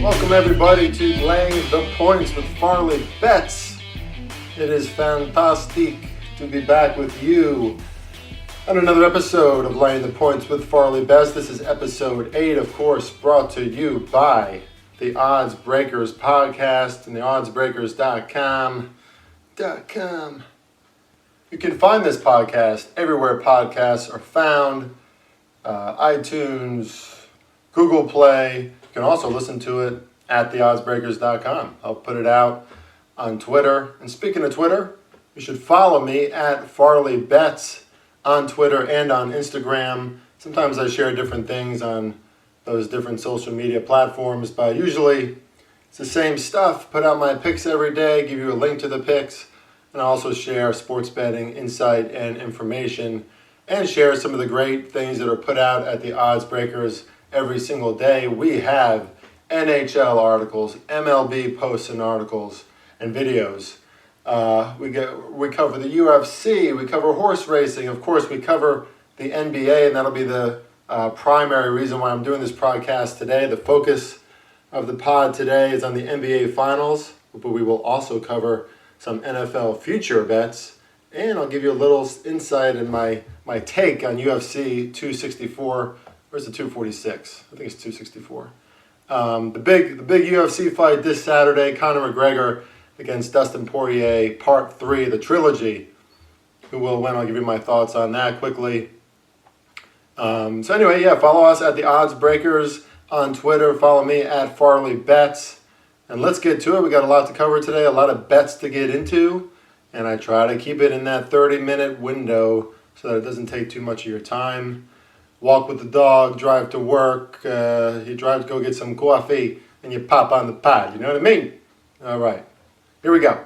Welcome everybody to Laying the Points with FarleyBets. It is fantastic to be back with you on another episode of Laying the Points with FarleyBets. This is episode 8, of course, brought to you by the Odds Breakers podcast and the oddsbreakers.com. You can find this podcast everywhere podcasts are found, iTunes, Google Play. You can also listen to it at theoddsbreakers.com. I'll put it out on Twitter. And speaking of Twitter, you should follow me at FarleyBets on Twitter and on Instagram. Sometimes I share different things on those different social media platforms, but usually it's the same stuff. Put out my picks every day, give you a link to the picks, and I also share sports betting insight and information, and share some of the great things that are put out at the Odds Breakers every single day. We have NHL articles, MLB posts and articles and videos. We cover the UFC, we cover horse racing, of course we cover the NBA, and that'll be the primary reason why I'm doing this podcast today. The focus of the pod today is on the NBA Finals, but we will also cover some NFL future bets, and I'll give you a little insight in my take on UFC 264. Where's the 246? I think it's 264. The big UFC fight this Saturday, Conor McGregor against Dustin Poirier, Part 3, the trilogy. Who will win? I'll give you my thoughts on that quickly. So anyway, follow us at the Odds Breakers on Twitter. Follow me at FarleyBets. And let's get to it. We got a lot to cover today, a lot of bets to get into. And I try to keep it in that 30-minute window so that it doesn't take too much of your time. Walk with the dog, drive to work, you drive to go get some coffee, and you pop on the pod. You know what I mean? All right. Here we go.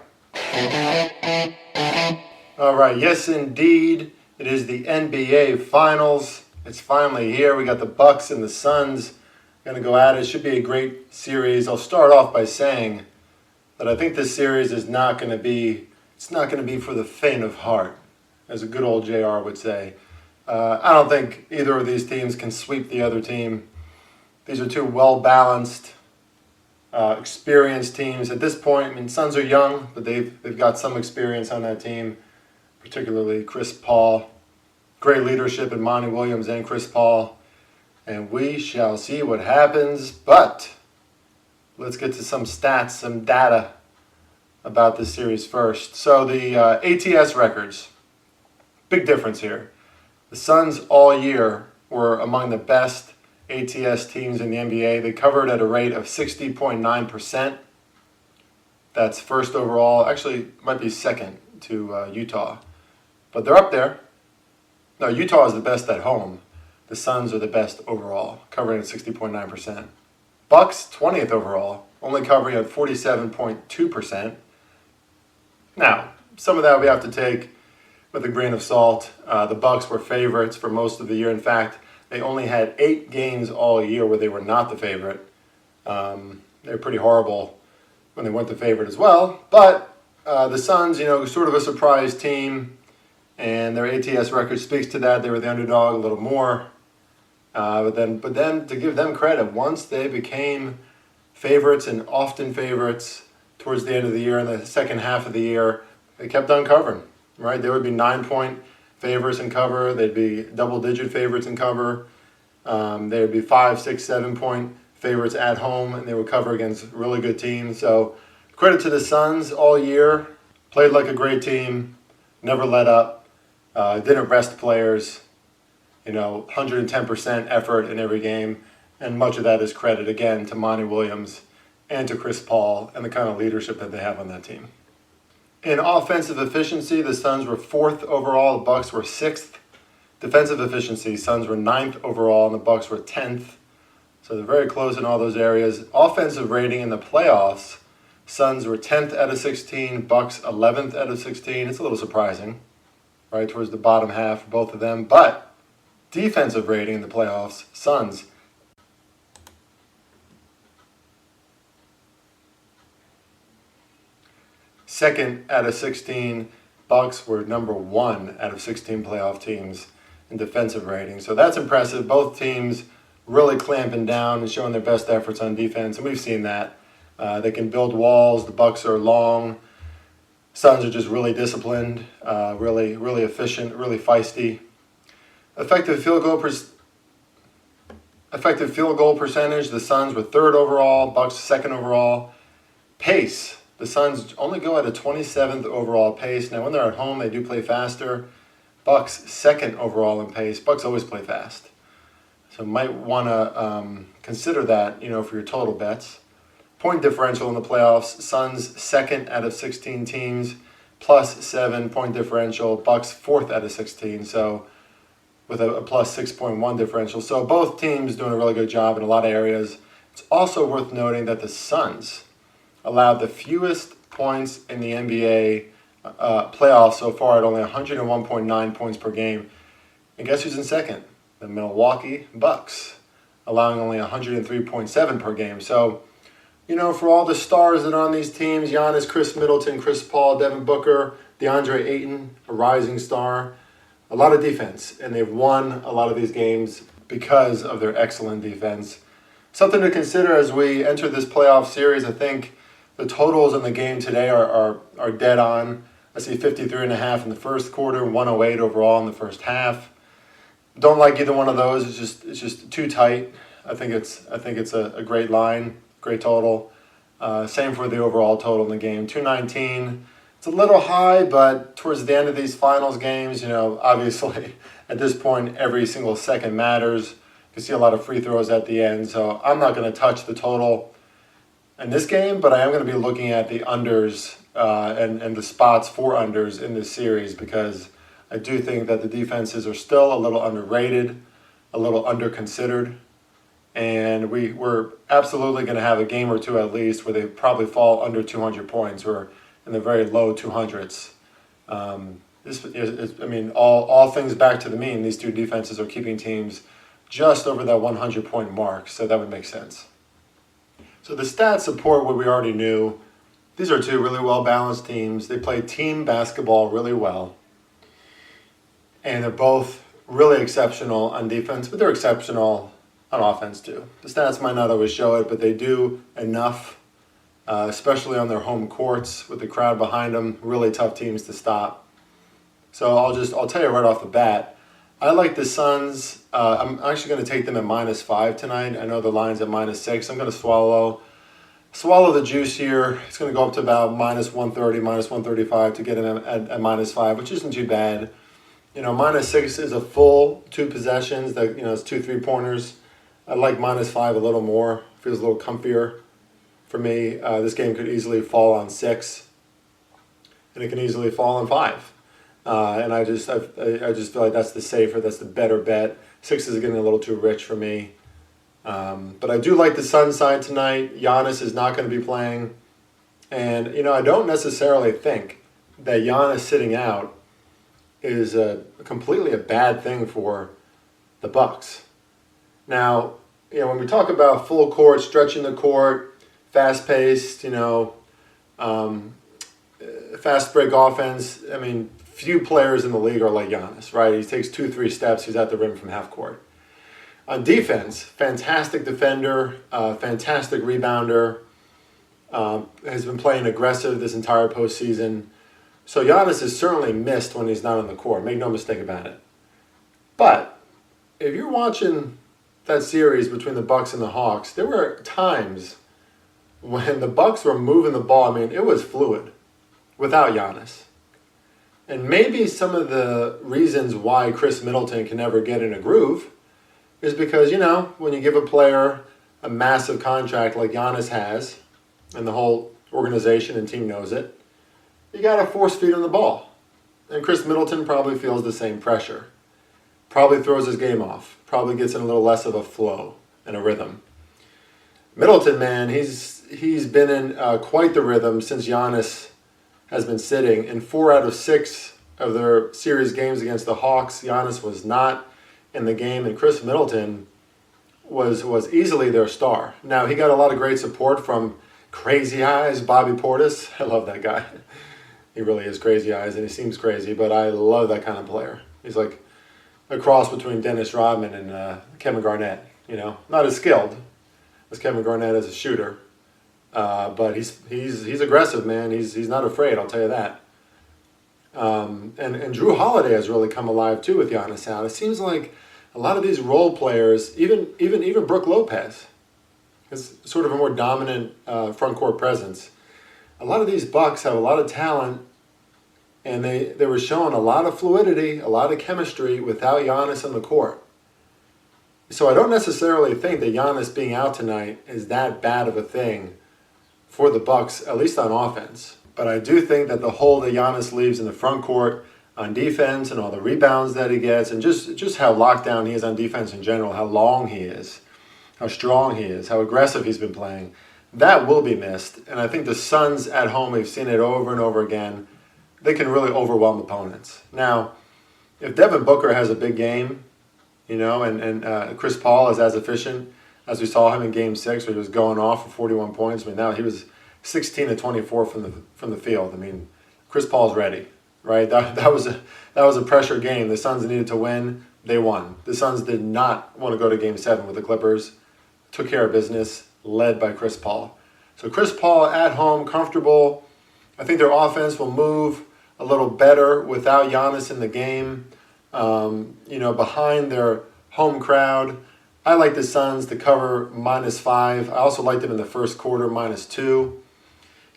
All right. Yes, indeed. It is the NBA Finals. It's finally here. We got the Bucks and the Suns going to go at it. It should be a great series. I'll start off by saying that I think this series is not going to be for the faint of heart, as a good old JR would say. I don't think either of these teams can sweep the other team. These are two well-balanced, experienced teams. At this point, I mean, Suns are young, but they've got some experience on that team, particularly Chris Paul. Great leadership in Monty Williams and Chris Paul. And we shall see what happens. But let's get to some stats, some data about this series first. So the ATS records, big difference here. The Suns all year were among the best ATS teams in the NBA. They covered at a rate of 60.9%. That's first overall. Actually, might be second to Utah. But they're up there. No, Utah is the best at home. The Suns are the best overall, covering at 60.9%. Bucks, 20th overall, only covering at 47.2%. Now, some of that we have to take with a grain of salt. The Bucks were favorites for most of the year. In fact, they only had 8 games all year where they were not the favorite. They were pretty horrible when they weren't the favorite as well. But the Suns, sort of a surprise team, and their ATS record speaks to that. They were the underdog a little more. But then to give them credit, once they became favorites and often favorites towards the end of the year and the second half of the year, they kept on covering. Right, they would be 9-point favorites in cover. They'd be double-digit favorites in cover. They would be 5, 6, 7-point favorites at home, and they would cover against really good teams. So credit to the Suns all year. Played like a great team. Never let up. Didn't rest players. 110% effort in every game, and much of that is credit again to Monty Williams and to Chris Paul and the kind of leadership that they have on that team. In offensive efficiency, the Suns were 4th overall, the Bucks were 6th. Defensive efficiency, Suns were 9th overall, and the Bucks were 10th. So they're very close in all those areas. Offensive rating in the playoffs, Suns were 10th out of 16, Bucks 11th out of 16. It's a little surprising, right, towards the bottom half for both of them. But defensive rating in the playoffs, Suns second out of 16. Bucks were number 1 out of 16 playoff teams in defensive rating. So that's impressive. Both teams really clamping down and showing their best efforts on defense, and we've seen that. They can build walls. The Bucks are long. Suns are just really disciplined, really efficient, really feisty. Effective field goal percentage, the Suns were 3rd overall, Bucks 2nd overall. Pace, the Suns only go at a 27th overall pace. Now, when they're at home, they do play faster. Bucks 2nd overall in pace. Bucks always play fast. So might want to consider that, for your total bets. Point differential in the playoffs, Suns 2nd out of 16 teams, +7 point differential. Bucks 4th out of 16, so with a +6.1 differential. So both teams doing a really good job in a lot of areas. It's also worth noting that the Suns allowed the fewest points in the NBA playoffs so far at only 101.9 points per game. And guess who's in second? The Milwaukee Bucks, allowing only 103.7 per game. So, for all the stars that are on these teams, Giannis, Chris Middleton, Chris Paul, Devin Booker, DeAndre Ayton, a rising star, a lot of defense. And they've won a lot of these games because of their excellent defense. Something to consider as we enter this playoff series. I think the totals in the game today are dead on. I see 53.5 in the first quarter, 108 overall in the first half. Don't like either one of those. It's just too tight. I think it's a great line. Great total. Same for the overall total in the game. 219. It's a little high, but towards the end of these finals games, obviously at this point, every single second matters. You see a lot of free throws at the end, so I'm not going to touch the total in this game, but I am going to be looking at the unders and the spots for unders in this series, because I do think that the defenses are still a little underrated, a little underconsidered. And we're absolutely going to have a game or two at least where they probably fall under 200 points or in the very low 200s. All things back to the mean, these two defenses are keeping teams just over that 100-point mark, so that would make sense. So the stats support what we already knew. These are two really well-balanced teams. They play team basketball really well. And they're both really exceptional on defense, but they're exceptional on offense too. The stats might not always show it, but they do enough, especially on their home courts with the crowd behind them. Really tough teams to stop. So I'll tell you right off the bat, I like the Suns. I'm actually going to take them at -5 tonight. I know the line's at -6. I'm going to swallow the juice here. It's going to go up to about -130, -135 to get them at -5, which isn't too bad. -6 is a full 2 possessions. That it's 2 3-pointers. I like -5 a little more. Feels a little comfier for me. This game could easily fall on 6, and it can easily fall on 5. And I just feel like that's the safer, that's the better bet. 6 is getting a little too rich for me. But I do like the Sun side tonight. Giannis is not going to be playing, and I don't necessarily think that Giannis sitting out is completely a bad thing for the Bucks. Now, when we talk about full court, stretching the court, fast-paced, fast break offense, few players in the league are like Giannis, right? He takes 2-3 steps, he's at the rim from half court. On defense, fantastic defender, fantastic rebounder, has been playing aggressive this entire postseason. So Giannis is certainly missed when he's not on the court. Make no mistake about it. But if you're watching that series between the Bucks and the Hawks, there were times when the Bucks were moving the ball. It was fluid without Giannis. And maybe some of the reasons why Chris Middleton can never get in a groove is because, when you give a player a massive contract like Giannis has, and the whole organization and team knows it, you got to force feed him the ball. And Chris Middleton probably feels the same pressure. Probably throws his game off. Probably gets in a little less of a flow and a rhythm. Middleton, man, he's been in quite the rhythm since Giannis has been sitting. In 4 out of 6 of their series games against the Hawks, Giannis was not in the game, and Chris Middleton was easily their star. Now, he got a lot of great support from Crazy Eyes, Bobby Portis. I love that guy. He really is crazy eyes, and he seems crazy, but I love that kind of player. He's like a cross between Dennis Rodman and Kevin Garnett. not as skilled as Kevin Garnett as a shooter, but he's aggressive, man. He's not afraid. I'll tell you that. And Drew Holiday has really come alive too with Giannis out. It seems like a lot of these role players, even Brook Lopez, is sort of a more dominant front court presence. A lot of these Bucks have a lot of talent, and they were showing a lot of fluidity, a lot of chemistry without Giannis on the court. So I don't necessarily think that Giannis being out tonight is that bad of a thing for the Bucks, at least on offense. But I do think that the hole that Giannis leaves in the front court on defense and all the rebounds that he gets, and just how locked down he is on defense in general, how long he is, how strong he is, how aggressive he's been playing, that will be missed. And I think the Suns at home, we've seen it over and over again, they can really overwhelm opponents. Now, if Devin Booker has a big game, and Chris Paul is as efficient as we saw him in Game 6, where he was going off for 41 points. Now he was 16 to 24 from the field. Chris Paul's ready, right? That was a pressure game. The Suns needed to win. They won. The Suns did not want to go to Game 7 with the Clippers. Took care of business, led by Chris Paul. So Chris Paul at home, comfortable. I think their offense will move a little better without Giannis in the game. Behind their home crowd. I like the Suns to cover -5. I also liked them in the first quarter, -2.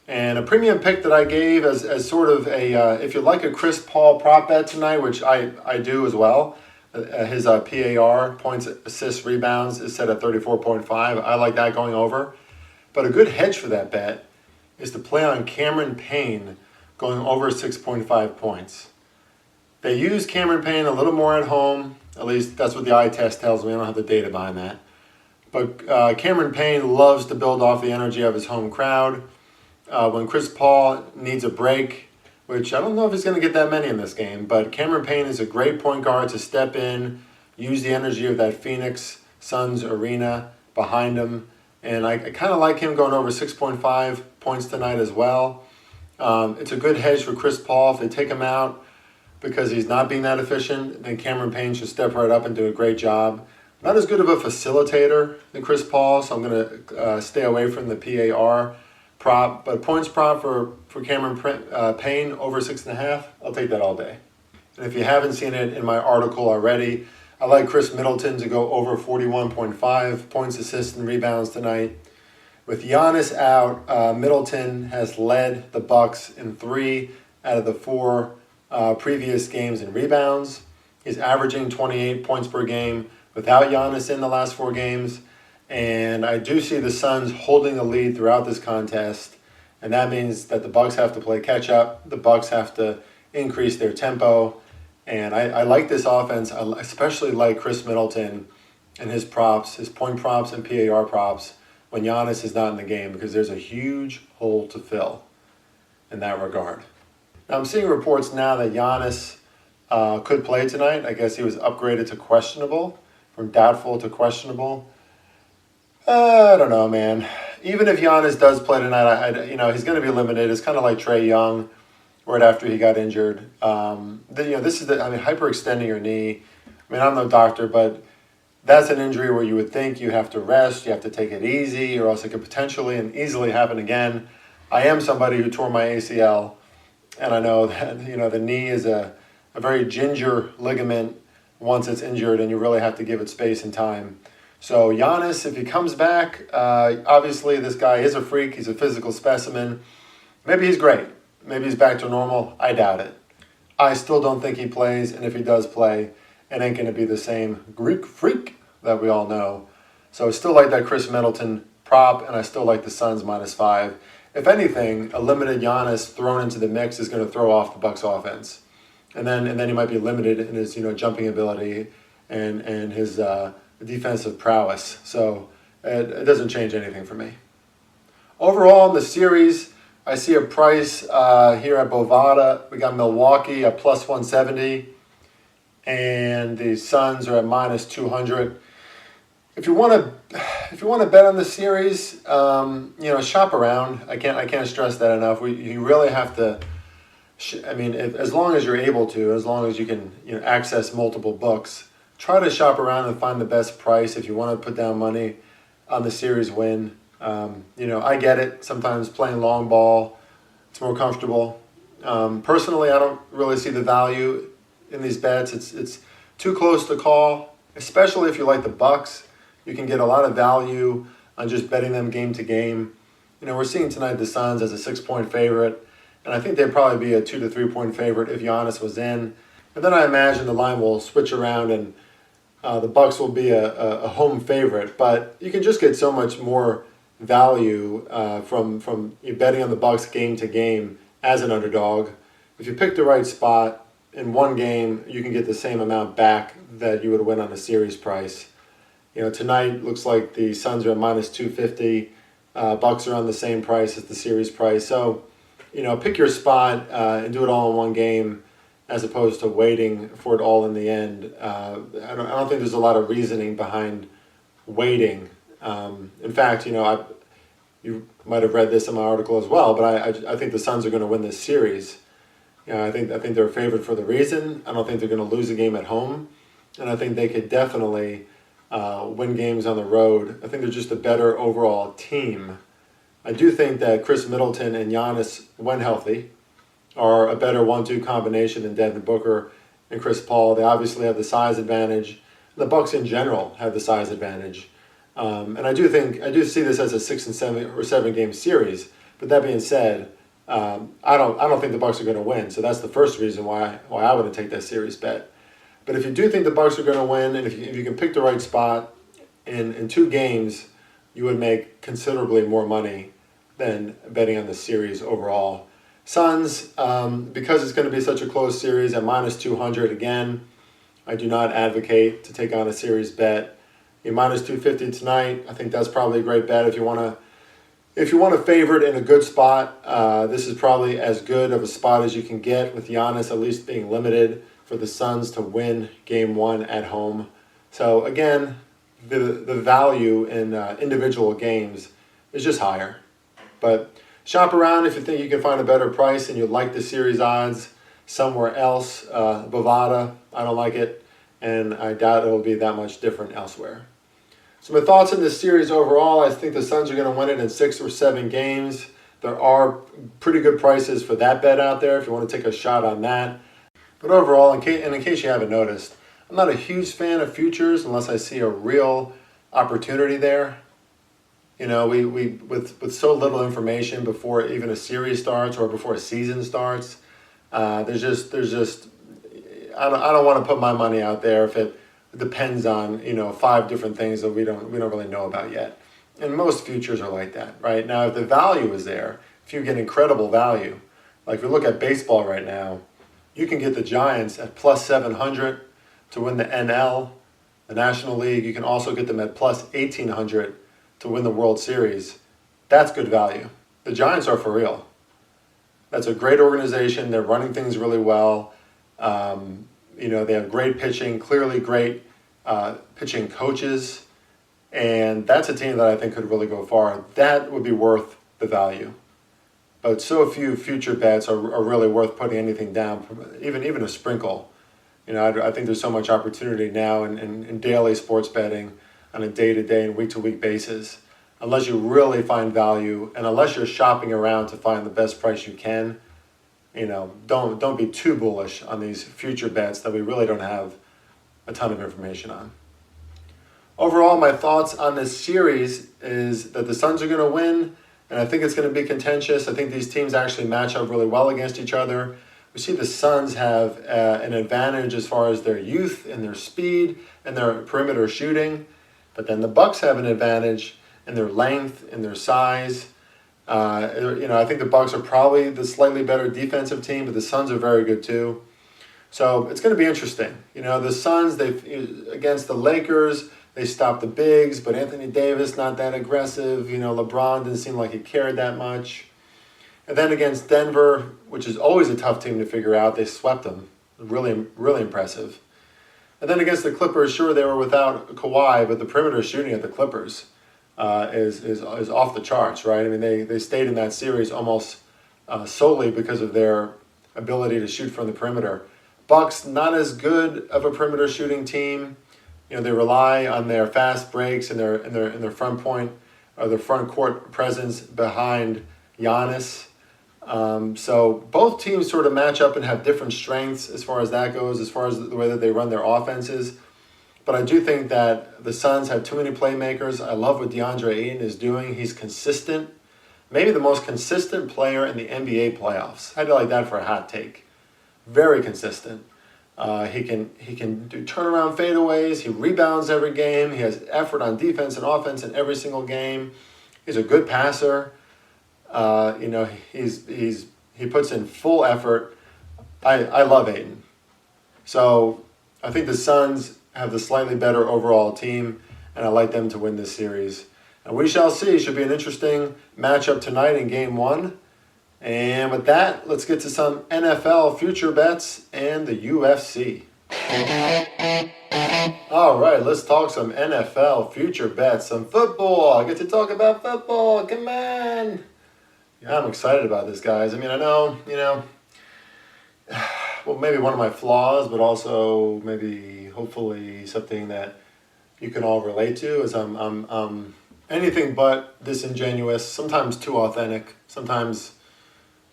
And a premium pick that I gave as sort of if you like a Chris Paul prop bet tonight, which I do as well, his PAR, points, assists, rebounds, is set at 34.5. I like that going over. But a good hedge for that bet is to play on Cameron Payne going over 6.5 points. They use Cameron Payne a little more at home. At least that's what the eye test tells me. I don't have the data behind that. But Cameron Payne loves to build off the energy of his home crowd. When Chris Paul needs a break, which I don't know if he's going to get that many in this game, but Cameron Payne is a great point guard to step in, use the energy of that Phoenix Suns arena behind him. And I kind of like him going over 6.5 points tonight as well. It's a good hedge for Chris Paul. If they take him out because he's not being that efficient, then Cameron Payne should step right up and do a great job. Not as good of a facilitator than Chris Paul, so I'm going to stay away from the PAR prop. But points prop for Cameron Payne over 6.5, I'll take that all day. And if you haven't seen it in my article already, I like Chris Middleton to go over 41.5 points, assists, and rebounds tonight. With Giannis out, Middleton has led the Bucks in 3 out of the 4 previous games in rebounds. He's averaging 28 points per game without Giannis in the last 4 games. And I do see the Suns holding the lead throughout this contest. And that means that the Bucks have to play catch up. The Bucks have to increase their tempo. And I like this offense. I especially like Chris Middleton and his props, his point props and PAR props when Giannis is not in the game, because there's a huge hole to fill in that regard. Now, I'm seeing reports now that Giannis could play tonight. I guess he was upgraded to questionable, from doubtful to questionable. I don't know, man. Even if Giannis does play tonight, he's going to be limited. It's kind of like Trae Young right after he got injured. This is hyperextending your knee. I'm no doctor, but that's an injury where you would think you have to rest, you have to take it easy, or else it could potentially and easily happen again. I am somebody who tore my ACL, and I know that the knee is a very ginger ligament once it's injured, and you really have to give it space and time. So Giannis, if he comes back, obviously this guy is a freak. He's a physical specimen. Maybe he's great. Maybe he's back to normal. I doubt it. I still don't think he plays, and if he does play, it ain't going to be the same Greek freak that we all know. So I still like that Chris Middleton prop, and I still like the Suns -5. If anything, a limited Giannis thrown into the mix is going to throw off the Bucks offense. And then he might be limited in his jumping ability and his defensive prowess. So it doesn't change anything for me. Overall in the series, I see a price here at Bovada. We got Milwaukee at +170, and the Suns are at -200. If you want to bet on the series, shop around. I can't stress that enough. You really have to. As long as you're able to, as long as you can access multiple books, try to shop around and find the best price if you want to put down money on the series win. I get it. Sometimes playing long ball, it's more comfortable. Personally, I don't really see the value in these bets. It's too close to call, especially if you like the Bucks. You can get a lot of value on just betting them game to game. We're seeing tonight the Suns as a 6-point favorite, and I think they'd probably be a 2 to 3 point favorite if Giannis was in. But then I imagine the line will switch around and the Bucks will be a home favorite. But you can just get so much more value from betting on the Bucks game to game as an underdog. If you pick the right spot in one game, you can get the same amount back that you would win on a series price. Tonight looks like the Suns are at minus 250. Bucks are on the same price as the series price. So, pick your spot and do it all in one game, as opposed to waiting for it all in the end. I don't think there's a lot of reasoning behind waiting. In fact, you might have read this in my article as well, but I think the Suns are going to win this series. I think they're favored for the reason. I don't think they're going to lose a game at home, and I think they could definitely win games on the road. I think they're just a better overall team. I do think that Chris Middleton and Giannis, when healthy, are a better 1-2 combination than Devin Booker and Chris Paul. They obviously have the size advantage. The Bucks in general have the size advantage. And I do see this as a 6 and 7 or 7 game series. But that being said, I don't think the Bucks are going to win. So that's the first reason why I wouldn't take that series bet. But if you do think the Bucks are going to win, and if you can pick the right spot in 2 games, you would make considerably more money than betting on the series overall. Suns, because it's going to be such a close series at minus 200 again, I do not advocate to take on a series bet. Minus 250 tonight, I think that's probably a great bet if you want to favorite in a good spot. This is probably as good of a spot as you can get, with Giannis at least being limited, for the Suns to win Game 1 at home. So again, the value in individual games is just higher. But shop around if you think you can find a better price and you like the series odds somewhere else. Bovada, I don't like it, and I doubt it'll be that much different elsewhere. So my thoughts on this series overall, I think the Suns are going to win it in 6 or 7 games. There are pretty good prices for that bet out there if you want to take a shot on that. But overall, in case you haven't noticed, I'm not a huge fan of futures unless I see a real opportunity there. We with so little information before even a series starts or before a season starts, there's just I don't want to put my money out there if it depends on 5 different things that we don't really know about yet. And most futures are like that, right? Now, if the value is there, if you get incredible value, like if you look at baseball right now, you can get the Giants at plus 700 to win the NL, the National League. You can also get them at plus 1,800 to win the World Series. That's good value. The Giants are for real. That's a great organization. They're running things really well. They have great pitching, clearly great pitching coaches. And that's a team that I think could really go far. That would be worth the value. But so few future bets are really worth putting anything down, even a sprinkle. I think there's so much opportunity now in daily sports betting on a day-to-day and week-to-week basis. Unless you really find value and unless you're shopping around to find the best price you can, don't be too bullish on these future bets that we really don't have a ton of information on. Overall, my thoughts on this series is that the Suns are going to win, and I think it's going to be contentious. I think these teams actually match up really well against each other. We see the Suns have an advantage as far as their youth and their speed and their perimeter shooting, but then the Bucks have an advantage in their length and their size. I think the Bucks are probably the slightly better defensive team, but the Suns are very good too. So it's going to be interesting. The Suns, against the Lakers, they stopped the bigs, but Anthony Davis not that aggressive. LeBron didn't seem like he cared that much. And then against Denver, which is always a tough team to figure out, they swept them. Really, really impressive. And then against the Clippers, sure, they were without Kawhi, but the perimeter shooting at the Clippers is off the charts, right? I mean, they stayed in that series almost solely because of their ability to shoot from the perimeter. Bucks, not as good of a perimeter shooting team. they rely on their fast breaks and their front point or their front court presence behind Giannis. So both teams sort of match up and have different strengths as far as that goes, as far as the way that they run their offenses. But I do think that the Suns have too many playmakers. I love what DeAndre Ayton is doing. He's consistent. Maybe the most consistent player in the NBA playoffs. How do you like that for a hot take? Very consistent. He can do turnaround fadeaways. He rebounds every game. He has effort on defense and offense in every single game. He's a good passer. He puts in full effort. I love Ayton. So I think the Suns have the slightly better overall team, and I like them to win this series. And we shall see. Should be an interesting matchup tonight in Game 1. And with that, let's get to some NFL future bets and the UFC. All right, let's talk some NFL future bets, some football. I get to talk about football. Come on. Yeah, I'm excited about this, guys. I mean, I know, well, maybe one of my flaws, but also maybe, hopefully, something that you can all relate to is I'm anything but disingenuous, sometimes too authentic, sometimes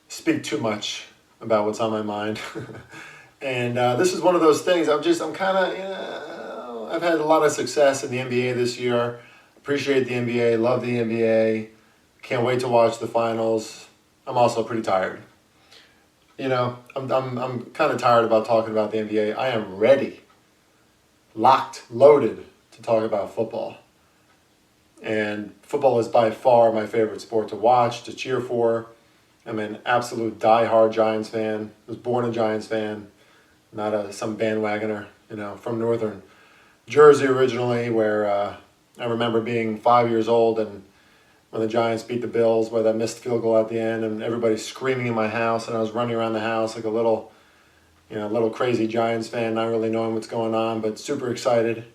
speak too much about what's on my mind. And this is one of those things. I've had a lot of success in the NBA this year. Appreciate the NBA, love the NBA. Can't wait to watch the finals. I'm also pretty tired. I'm kind of tired about talking about the NBA. I am ready, locked, loaded to talk about football. And football is by far my favorite sport to watch, to cheer for. I'm an absolute diehard Giants fan. I was born a Giants fan, not some bandwagoner, from northern Jersey originally, where I remember being 5 years old and when the Giants beat the Bills by that missed field goal at the end, and everybody screaming in my house, and I was running around the house like a little crazy Giants fan, not really knowing what's going on, but super excited.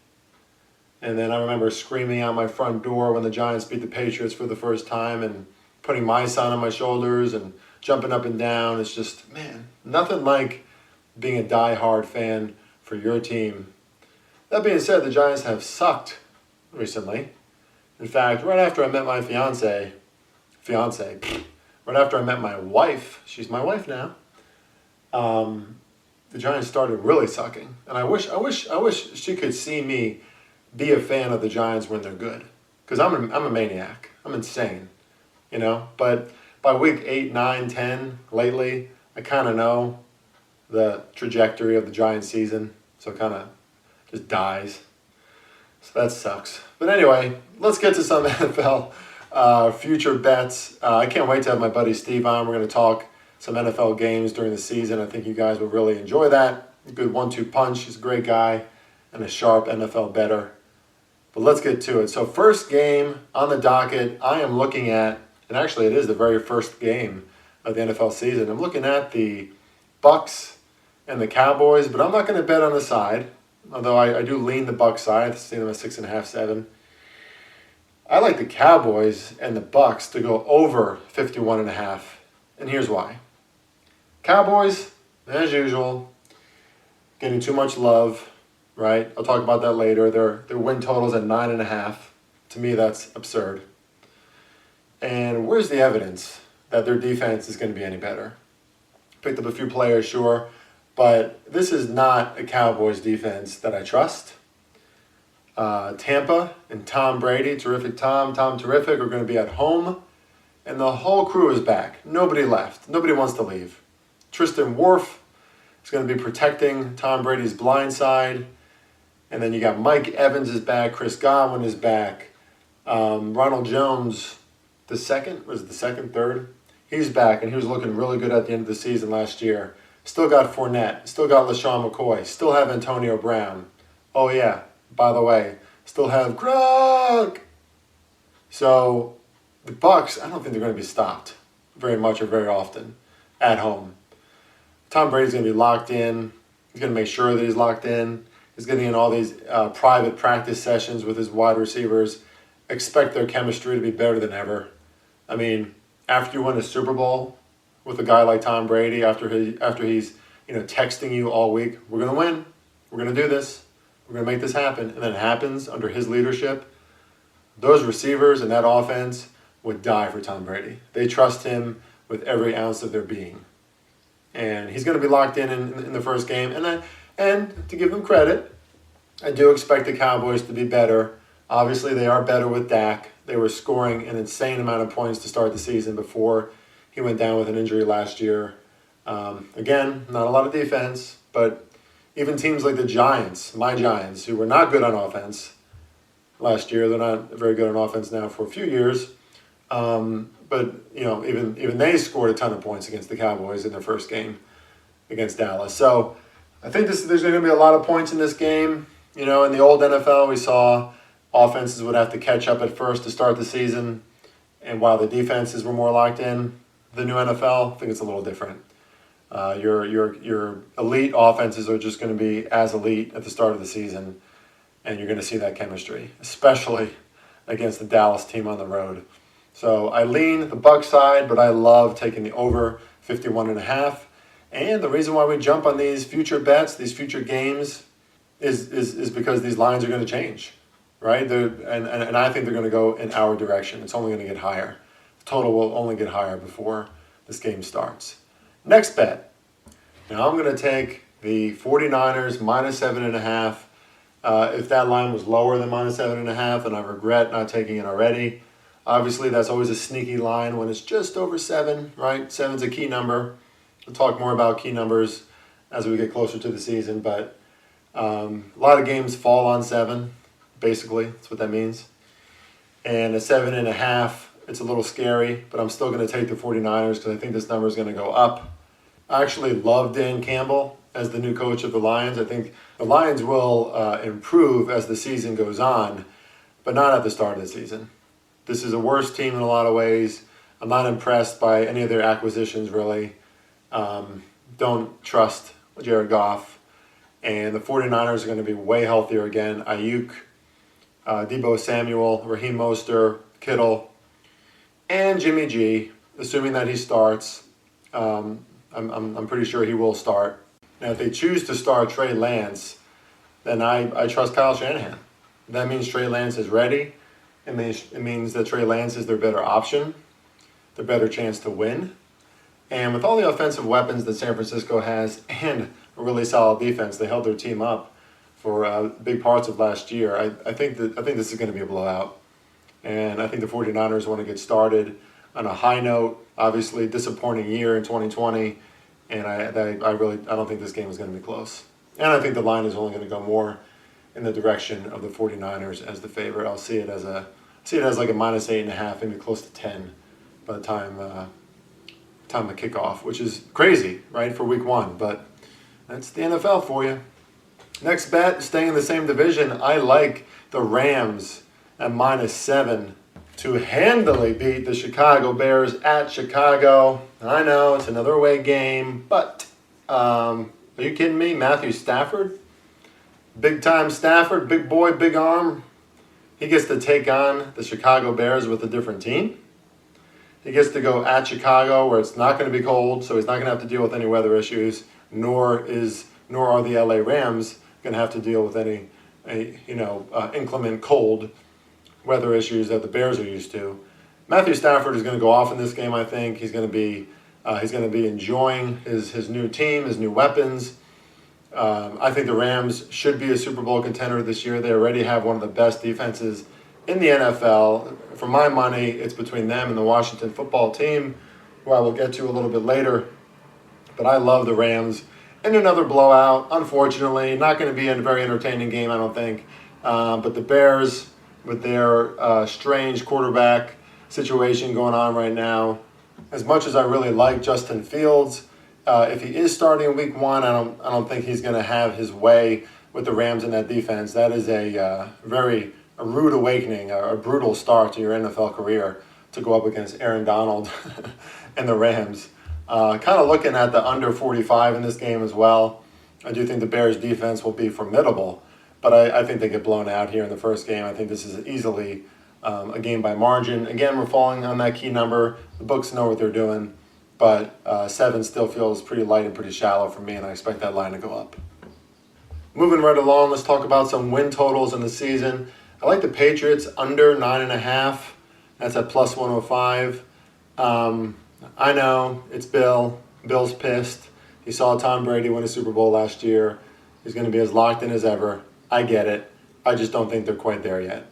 And then I remember screaming out my front door when the Giants beat the Patriots for the first time and putting my son on my shoulders and jumping up and down. It's just, man, nothing like being a diehard fan for your team. That being said, the Giants have sucked recently. In fact, right after I met my fiance, right after I met my wife, she's my wife now, the Giants started really sucking. And I wish she could see me be a fan of the Giants when they're good. Because I'm a maniac. I'm insane. But by week 8, 9, 10, lately, I kind of know the trajectory of the Giants season. So it kind of just dies. So that sucks. But anyway, let's get to some NFL future bets. I can't wait to have my buddy Steve on. We're going to talk some NFL games during the season. I think you guys will really enjoy that. A good 1-2 punch. He's a great guy and a sharp NFL bettor. But let's get to it. So first game on the docket, I am looking at, and actually it is the very first game of the NFL season. I'm looking at the Bucks and the Cowboys, but I'm not going to bet on the side. Although I do lean the Bucks side. I see them at 6.5, 7. I like the Cowboys and the Bucks to go over 51.5. And here's why. Cowboys, as usual, getting too much love, right? I'll talk about that later. Their win total's at 9.5. To me, that's absurd. And where's the evidence that their defense is going to be any better? Picked up a few players, sure. But this is not a Cowboys defense that I trust. Tampa and Tom Brady, terrific Tom terrific, are going to be at home. And the whole crew is back. Nobody left. Nobody wants to leave. Tristan Wirfs is going to be protecting Tom Brady's blind side. And then you got Mike Evans is back. Chris Godwin is back. Ronald Jones, third? He's back, and he was looking really good at the end of the season last year. Still got Fournette. Still got LaShawn McCoy. Still have Antonio Brown. Oh, yeah. By the way, still have Gronk. So the Bucks, I don't think they're going to be stopped very much or very often at home. Tom Brady's going to be locked in. He's going to make sure that he's locked in. He's getting in all these private practice sessions with his wide receivers. Expect their chemistry to be better than ever. I mean, after you win a Super Bowl with a guy like Tom Brady, after he's texting you all week, we're going to win. We're going to do this. We're going to make this happen. And then it happens under his leadership. Those receivers and that offense would die for Tom Brady. They trust him with every ounce of their being. And he's going to be locked in the first game. And to give them credit, I do expect the Cowboys to be better. Obviously, they are better with Dak. They were scoring an insane amount of points to start the season before he went down with an injury last year. Again, not a lot of defense, but even teams like the Giants, my Giants, who were not good on offense last year, they're not very good on offense now for a few years. But even they scored a ton of points against the Cowboys in their first game against Dallas. So I think there's going to be a lot of points in this game. In the old NFL, we saw offenses would have to catch up at first to start the season, and while the defenses were more locked in, the new NFL, I think it's a little different. Your elite offenses are just going to be as elite at the start of the season, and you're going to see that chemistry, especially against the Dallas team on the road. So I lean the Bucs side, but I love taking the over 51.5. And the reason why we jump on these future bets, these future games, is because these lines are going to change, right? And I think they're going to go in our direction. It's only going to get higher. The total will only get higher before this game starts. Next bet. Now I'm going to take the 49ers minus 7.5. If that line was lower than minus 7.5, then I regret not taking it already. Obviously, that's always a sneaky line when it's just over 7, right? 7's a key number. We'll talk more about key numbers as we get closer to the season, but a lot of games fall on 7, basically. That's what that means. And a 7.5, it's a little scary, but I'm still going to take the 49ers because I think this number is going to go up. I actually love Dan Campbell as the new coach of the Lions. I think the Lions will improve as the season goes on, but not at the start of the season. This is a worse team in a lot of ways. I'm not impressed by any of their acquisitions, really. Don't trust Jared Goff. And the 49ers are going to be way healthier again. Ayuk, Deebo Samuel, Raheem Mostert, Kittle, and Jimmy G, assuming that he starts. I'm pretty sure he will start. Now, if they choose to start Trey Lance, then I trust Kyle Shanahan. That means Trey Lance is ready. It means that Trey Lance is their better option, their better chance to win. And with all the offensive weapons that San Francisco has and a really solid defense, they held their team up for big parts of last year. I think this is going to be a blowout. And I think the 49ers want to get started on a high note. Obviously, disappointing year in 2020. And I don't think this game is going to be close. And I think the line is only going to go more in the direction of the 49ers as the favorite. I'll see it as like a minus 8.5, maybe close to 10 by the time of kickoff, which is crazy, right, for week 1. But that's the NFL for you. Next bet, staying in the same division, I like the Rams at minus 7 to handily beat the Chicago Bears at Chicago. I know it's another away game, but are you kidding me? Matthew Stafford? Big time Stafford, big boy, big arm. He gets to take on the Chicago Bears with a different team. He gets to go at Chicago where it's not going to be cold, so he's not going to have to deal with any weather issues, nor are the LA Rams going to have to deal with any inclement cold weather issues that the Bears are used to. Matthew Stafford is going to go off in this game, I think. He's going to be enjoying his new team, his new weapons. I think the Rams should be a Super Bowl contender this year. They already have one of the best defenses in the NFL. For my money, it's between them and the Washington football team, who I will get to a little bit later. But I love the Rams in another blowout. Unfortunately, not going to be a very entertaining game, I don't think. But the Bears, with their strange quarterback situation going on right now, as much as I really like Justin Fields, if he is starting in week 1, I don't think he's going to have his way with the Rams in that defense. That is a rude awakening, a brutal start to your NFL career to go up against Aaron Donald and the Rams. Kind of looking at the under 45 in this game as well. I do think the Bears defense will be formidable, but I think they get blown out here in the first game. I think this is easily a game by margin. Again, we're falling on that key number. The books know what they're doing. But 7 still feels pretty light and pretty shallow for me, and I expect that line to go up. Moving right along, let's talk about some win totals in the season. I like the Patriots under 9.5. That's at plus 105. I know it's Bill. Bill's pissed. He saw Tom Brady win a Super Bowl last year. He's going to be as locked in as ever. I get it. I just don't think they're quite there yet.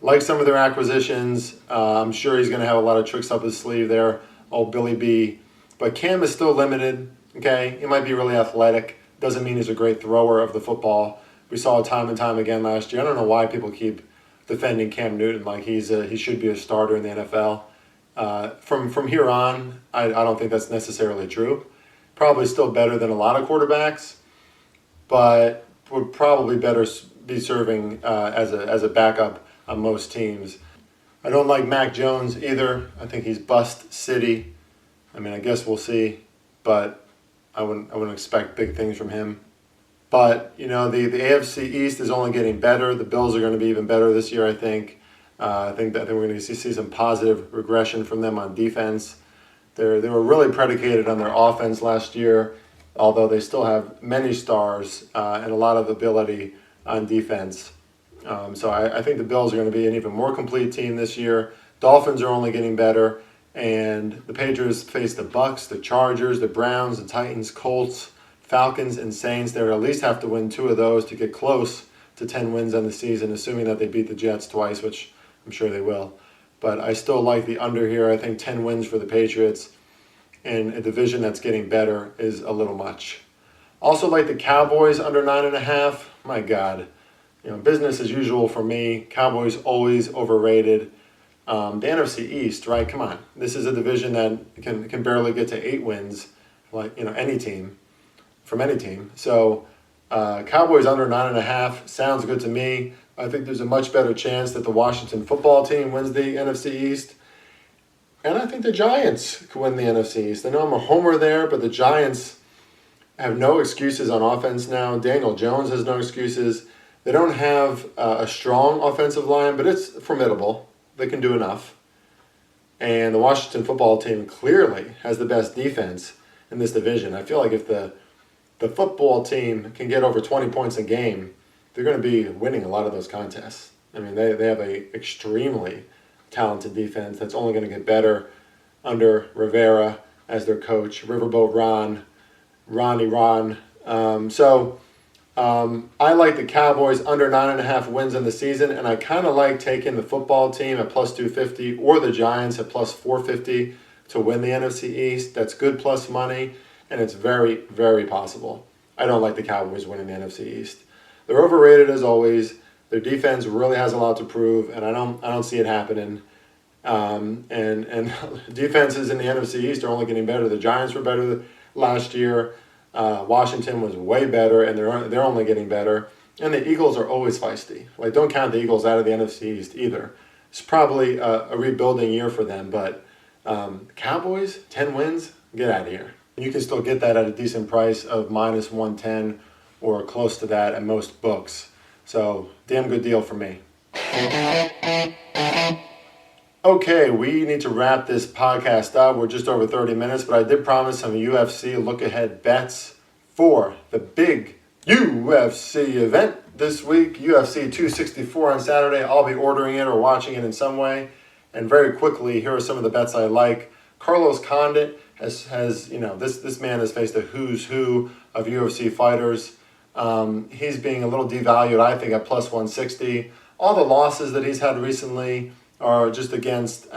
Like some of their acquisitions, I'm sure he's going to have a lot of tricks up his sleeve there. Old Billy B. But Cam is still limited. Okay, he might be really athletic. Doesn't mean he's a great thrower of the football. We saw it time and time again last year. I don't know why people keep defending Cam Newton like he should be a starter in the NFL. From here on, I don't think that's necessarily true. Probably still better than a lot of quarterbacks, but would probably better be serving as a backup on most teams. I don't like Mac Jones either. I think he's bust city. I mean, I guess we'll see, but I wouldn't expect big things from him. But, the AFC East is only getting better. The Bills are going to be even better this year, I think. I think we're going to see some positive regression from them on defense. They were really predicated on their offense last year, although they still have many stars and a lot of ability on defense. So I think the Bills are going to be an even more complete team this year. Dolphins are only getting better. And the Patriots face the Bucks, the Chargers, the Browns, the Titans, Colts, Falcons, and Saints. They would at least have to win 2 of those to get close to 10 wins on the season, assuming that they beat the Jets twice, which I'm sure they will. But I still like the under here. I think 10 wins for the Patriots in a division that's getting better is a little much. Also like the Cowboys under 9.5. My God. Business as usual for me. Cowboys always overrated. The NFC East, right? Come on. This is a division that can barely get to 8 wins, like, any team, from any team. So Cowboys under 9.5 sounds good to me. I think there's a much better chance that the Washington football team wins the NFC East. And I think the Giants could win the NFC East. I know I'm a homer there, but the Giants have no excuses on offense now. Daniel Jones has no excuses. They don't have a strong offensive line, but it's formidable. They can do enough. And the Washington football team clearly has the best defense in this division. I feel like if the football team can get over 20 points a game, they're going to be winning a lot of those contests. I mean, they have a extremely talented defense that's only going to get better under Rivera as their coach, Riverboat Ron. I like the Cowboys under 9.5 wins in the season, and I kind of like taking the football team at plus 250 or the Giants at plus 450 to win the NFC East. That's good plus money, and it's very, very possible. I don't like the Cowboys winning the NFC East. They're overrated as always. Their defense really has a lot to prove, and I don't see it happening. And defenses in the NFC East are only getting better. The Giants were better last year. Washington was way better, and they're only getting better. And the Eagles are always feisty. Like, don't count the Eagles out of the NFC East either. It's probably a rebuilding year for them, but Cowboys, 10 wins, get out of here. You can still get that at a decent price of minus 110 or close to that at most books. So, damn good deal for me. Okay, we need to wrap this podcast up. We're just over 30 minutes, but I did promise some UFC look-ahead bets for the big UFC event this week, UFC 264 on Saturday. I'll be ordering it or watching it in some way. And very quickly, here are some of the bets I like. Carlos Condit has this man has faced a who's who of UFC fighters. He's being a little devalued, I think, at plus 160. All the losses that he's had recently are just against,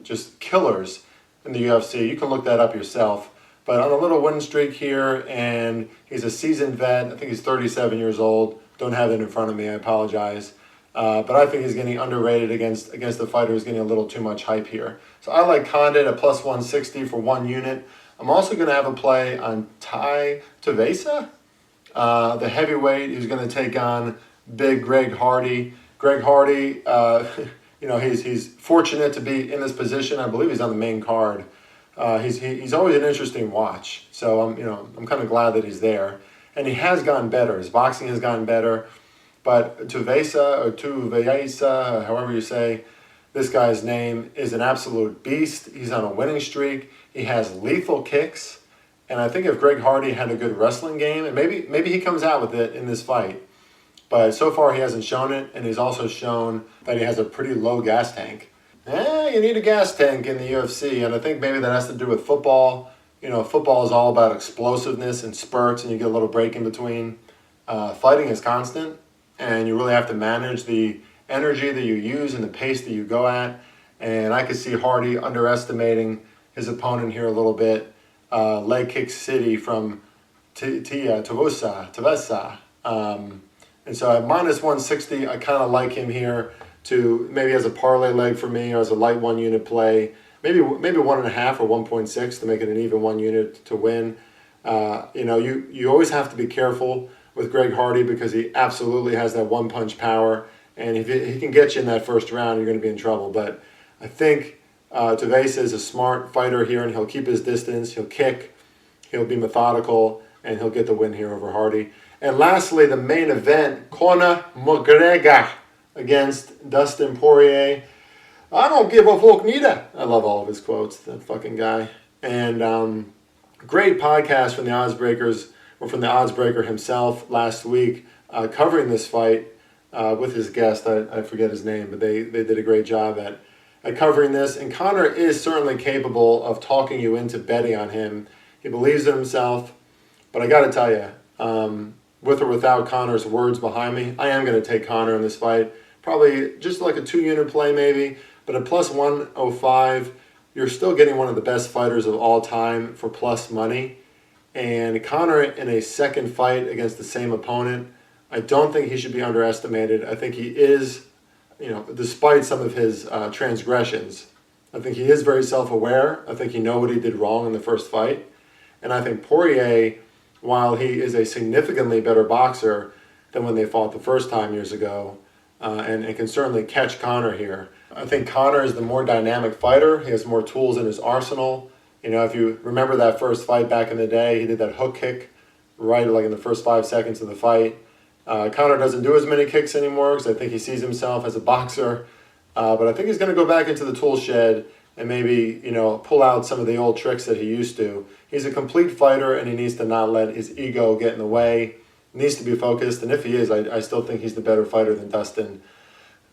just killers in the UFC. You can look that up yourself. But on a little win streak here, and he's a seasoned vet. I think he's 37 years old. Don't have it in front of me. I apologize. But I think he's getting underrated against the fighter who's getting a little too much hype here. So I like Condit at plus 160 for 1 unit. I'm also going to have a play on Tai Tuivasa, the heavyweight who's going to take on big Greg Hardy. Greg Hardy, he's fortunate to be in this position. I believe he's on the main card. He's always an interesting watch. So I'm kind of glad that he's there. And he has gotten better. His boxing has gotten better. But Tuivasa, however you say this guy's name, is an absolute beast. He's on a winning streak. He has lethal kicks. And I think if Greg Hardy had a good wrestling game, and maybe he comes out with it in this fight, But so far he hasn't shown it, and he's also shown that he has a pretty low gas tank. You need a gas tank in the UFC, and I think maybe that has to do with football. Football is all about explosiveness and spurts, and you get a little break in between. Fighting is constant, and you really have to manage the energy that you use and the pace that you go at. And I could see Hardy underestimating his opponent here a little bit. Leg kick city from Tavesa. And so at minus 160, I kind of like him here to maybe as a parlay leg for me or as a light 1 unit play. Maybe 1.5 or 1.6 to make it an even 1 unit to win. You always have to be careful with Greg Hardy because he absolutely has that one punch power. And if he can get you in that first round, you're going to be in trouble. But I think Tavesa is a smart fighter here, and he'll keep his distance. He'll kick. He'll be methodical, and he'll get the win here over Hardy. And lastly, the main event, Conor McGregor against Dustin Poirier. I don't give a fuck neither. I love all of his quotes, that fucking guy. And great podcast from the Oddsbreakers, or from the Oddsbreaker himself last week, covering this fight with his guest. I forget his name, but they did a great job at covering this. And Conor is certainly capable of talking you into betting on him. He believes in himself. But I got to tell you, with or without Conor's words behind me, I am going to take Conor in this fight. Probably just like a 2 unit play maybe. But at plus 105, you're still getting one of the best fighters of all time for plus money. And Conor in a second fight against the same opponent, I don't think he should be underestimated. I think he is, despite some of his transgressions, I think he is very self-aware. I think he knows what he did wrong in the first fight. And I think Poirier, while he is a significantly better boxer than when they fought the first time years ago, and can certainly catch Conor here, I think Conor is the more dynamic fighter. He has more tools in his arsenal. If you remember that first fight back in the day, he did that hook kick right like in the first 5 seconds of the fight. Conor doesn't do as many kicks anymore because I think he sees himself as a boxer. But I think he's going to go back into the tool shed and maybe, pull out some of the old tricks that he used to. He's a complete fighter, and he needs to not let his ego get in the way. He needs to be focused, and if he is, I still think he's the better fighter than Dustin.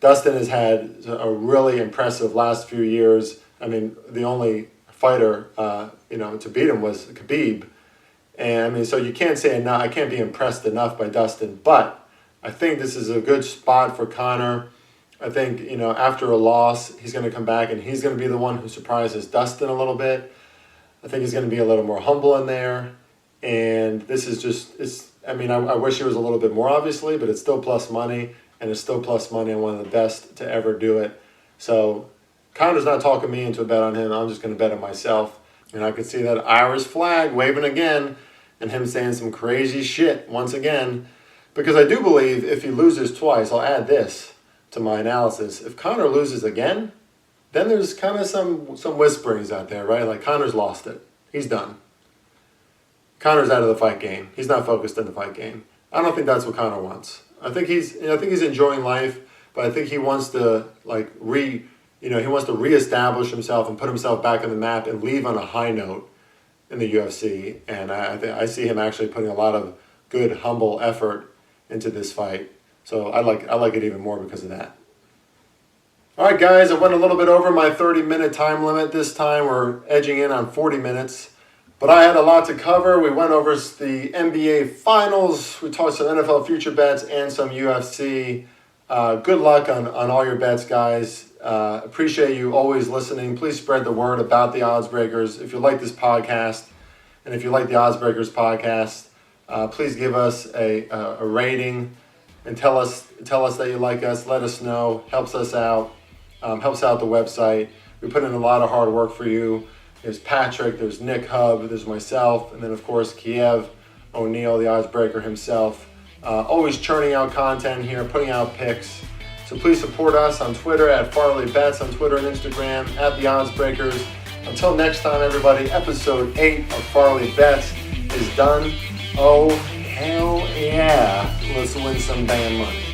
Dustin has had a really impressive last few years. I mean, the only fighter, to beat him was Khabib. And so you can't say enough. I can't be impressed enough by Dustin. But I think this is a good spot for Conor. I think, after a loss, he's going to come back and he's going to be the one who surprises Dustin a little bit. I think he's going to be a little more humble in there. And this is just, I wish it was a little bit more, obviously, but it's still plus money. And it's still plus money on one of the best to ever do it. So Conor's not talking me into a bet on him. I'm just going to bet on myself. And I could see that Irish flag waving again and him saying some crazy shit once again. Because I do believe if he loses twice, I'll add this to my analysis. If Conor loses again, then there's kind of some whisperings out there, right? Like Conor's lost it. He's done. Conor's out of the fight game. He's not focused in the fight game. I don't think that's what Conor wants. I think he's enjoying life, but I think he wants to reestablish himself and put himself back on the map and leave on a high note in the UFC. And I see him actually putting a lot of good, humble effort into this fight. So I like it even more because of that. All right, guys, I went a little bit over my 30-minute time limit this time. We're edging in on 40 minutes. But I had a lot to cover. We went over the NBA Finals. We talked some NFL future bets and some UFC. Good luck on all your bets, guys. Appreciate you always listening. Please spread the word about the Oddsbreakers. If you like this podcast and if you like the Oddsbreakers podcast, please give us a rating and tell us that you like us. Let us know. Helps us out. Helps out the website. We put in a lot of hard work for you. There's Patrick, there's Nick Hub, there's myself, and then of course Kiev O'Neill, the Oddsbreaker himself. Always churning out content here, putting out picks. So please support us on Twitter at FarleyBets, on Twitter and Instagram at the Oddsbreakers. Until next time, everybody, episode 8 of FarleyBets is done. Oh, hell yeah. Let's win some damn money.